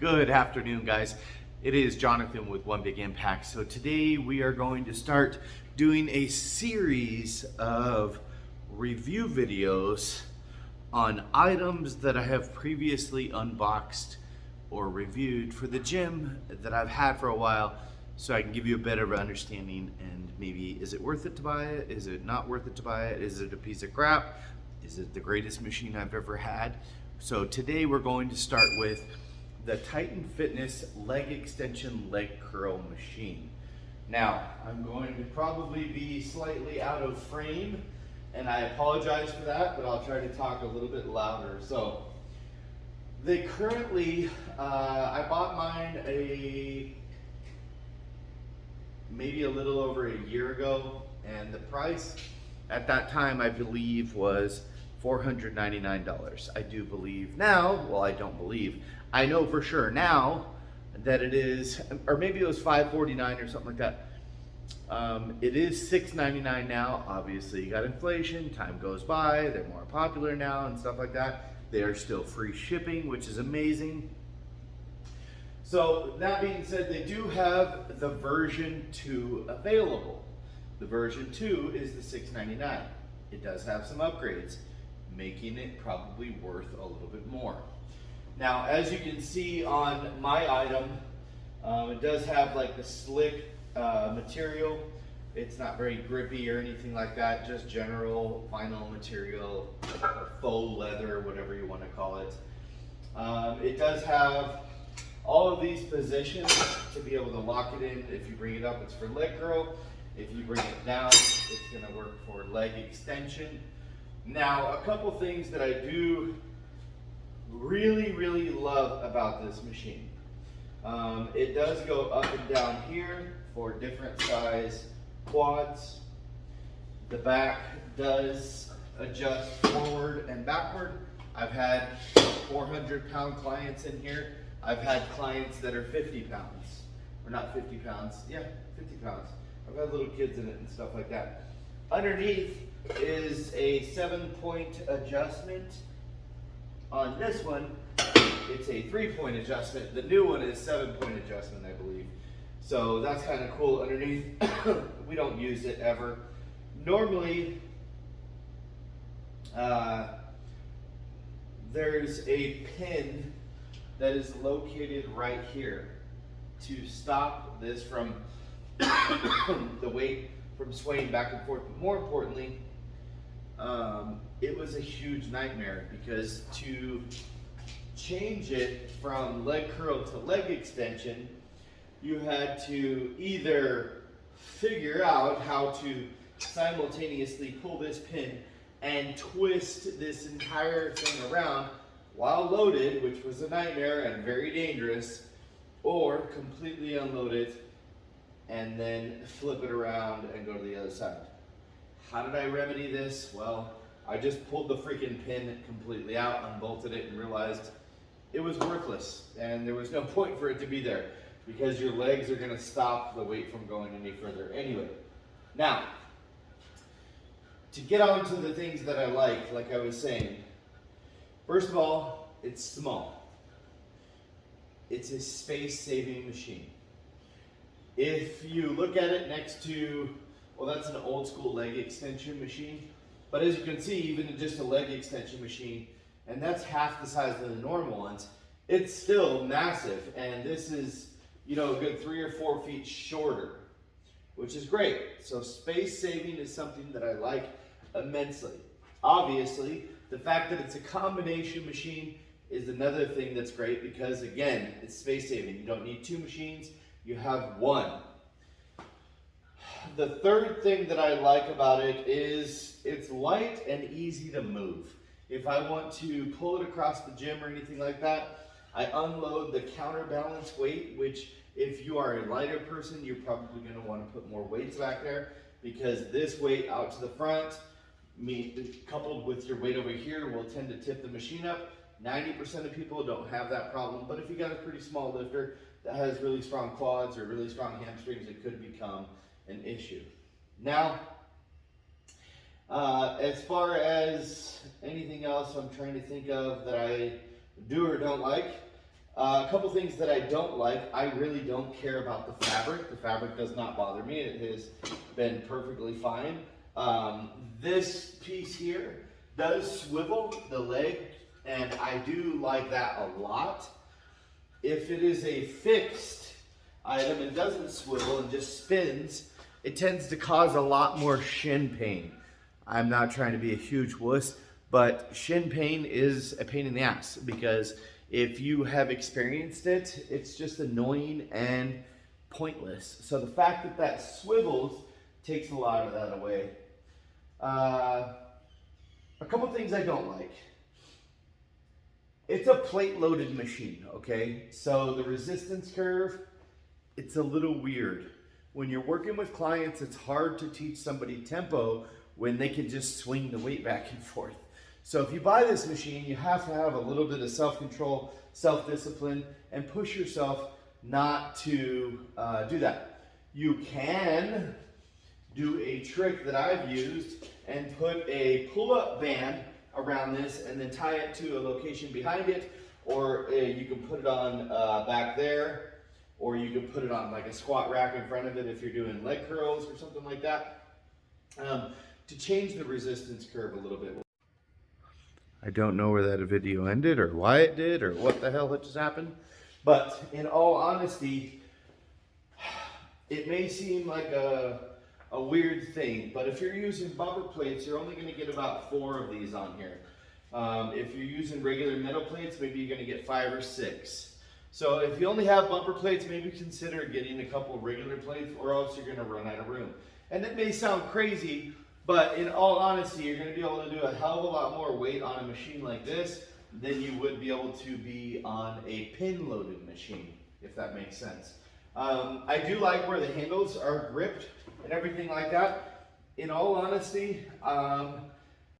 Good afternoon, guys. It is Jonathan with One Big Impact. So today we are going to start doing a series of review videos on items that I have previously unboxed or reviewed for the gym that I've had for a while, so I can give you a better understanding and maybe, is it worth it to buy it? Is it not worth it to buy it? Is it a piece of crap? Is it the greatest machine I've ever had? So today we're going to start with the Titan Fitness leg extension leg curl machine. Now, I'm going to probably be slightly out of frame, and I apologize for that, but I'll try to talk a little bit louder. So, they currently, I bought mine maybe a little over a year ago, and the price at that time I believe was $499. I do believe now, well, I don't believe, I know for sure now that it is, or maybe it was $549 or something like that. It is $699 now. Obviously, you got inflation, time goes by, they're more popular now and stuff like that. They are still free shipping, which is amazing. So that being said, they do have the version 2 available. The version 2 is the $699. It does have some upgrades, making it probably worth a little bit more. Now, as you can see on my item, it does have like the slick material. It's not very grippy or anything like that, just general vinyl material, or faux leather, whatever you want to call it. It does have all of these positions to be able to lock it in. If you bring it up, it's for leg curl. If you bring it down, it's going to work for leg extension. Now, a couple things that I do really love about this machine. It does go up and down here for different size quads. The back does adjust forward and backward. I've had 400-pound clients in here. I've had clients that are 50 pounds, or not 50 pounds, yeah, 50 pounds. I've had little kids in it and stuff like that. Underneath is a 7-point adjustment. On this one, it's a 3-point adjustment. The new one is 7-point adjustment, I believe. So that's kind of cool underneath. We don't use it ever. Normally, there's a pin that is located right here to stop this from the weight from swaying back and forth. But more importantly, it was a huge nightmare because to change it from leg curl to leg extension, you had to either figure out how to simultaneously pull this pin and twist this entire thing around while loaded, which was a nightmare and very dangerous, or completely unload it and then flip it around and go to the other side. How did I remedy this? Well, I just pulled the freaking pin completely out, unbolted it, and realized it was worthless and there was no point for it to be there because your legs are going to stop the weight from going any further anyway. Now, to get on to the things that I like I was saying, first of all, it's small. It's a space-saving machine. If you look at it next to, well, that's an old school leg extension machine. But as you can see, even just a leg extension machine, and that's half the size of the normal ones, it's still massive. And this is, you know, a good 3 or 4 feet shorter, which is great. So space saving is something that I like immensely. Obviously, the fact that it's a combination machine is another thing that's great because, again, it's space saving. You don't need 2 machines, you have 1. The third thing that I like about it is it's light and easy to move. If I want to pull it across the gym or anything like that, I unload the counterbalance weight, which if you are a lighter person, you're probably going to want to put more weights back there because this weight out to the front, coupled with your weight over here, will tend to tip the machine up. 90% of people don't have that problem, but if you got a pretty small lifter that has really strong quads or really strong hamstrings, it could become an issue. Now, as far as anything else I'm trying to think of that I do or don't like, A couple things that I don't like. I really don't care about the fabric. The fabric does not bother me. It has been perfectly fine. This piece here does swivel the leg, and I do like that a lot. If it is a fixed item and doesn't swivel and just spins, it tends to cause a lot more shin pain. I'm not trying to be a huge wuss, but shin pain is a pain in the ass, because if you have experienced it, it's just annoying and pointless. So the fact that that swivels takes a lot of that away. A couple things I don't like. It's a plate loaded machine, okay? So the resistance curve, it's a little weird. When you're working with clients, it's hard to teach somebody tempo when they can just swing the weight back and forth. So if you buy this machine, you have to have a little bit of self-control, self-discipline, and push yourself not to do that. You can do a trick that I've used and put a pull-up band around this and then tie it to a location behind it, or you can put it on back there, or you can put it on like a squat rack in front of it if you're doing leg curls or something like that, to change the resistance curve a little bit. I don't know where that video ended or why it did or what the hell had just happened, but in all honesty, it may seem like a weird thing, but if you're using bumper plates, you're only going to get about 4 of these on here. If you're using regular metal plates, maybe you're going to get 5 or 6. So if you only have bumper plates, maybe consider getting a couple regular plates, or else you're going to run out of room. And it may sound crazy, but in all honesty, you're going to be able to do a hell of a lot more weight on a machine like this than you would be able to be on a pin-loaded machine, if that makes sense. I do like where the handles are gripped and everything like that. In all honesty,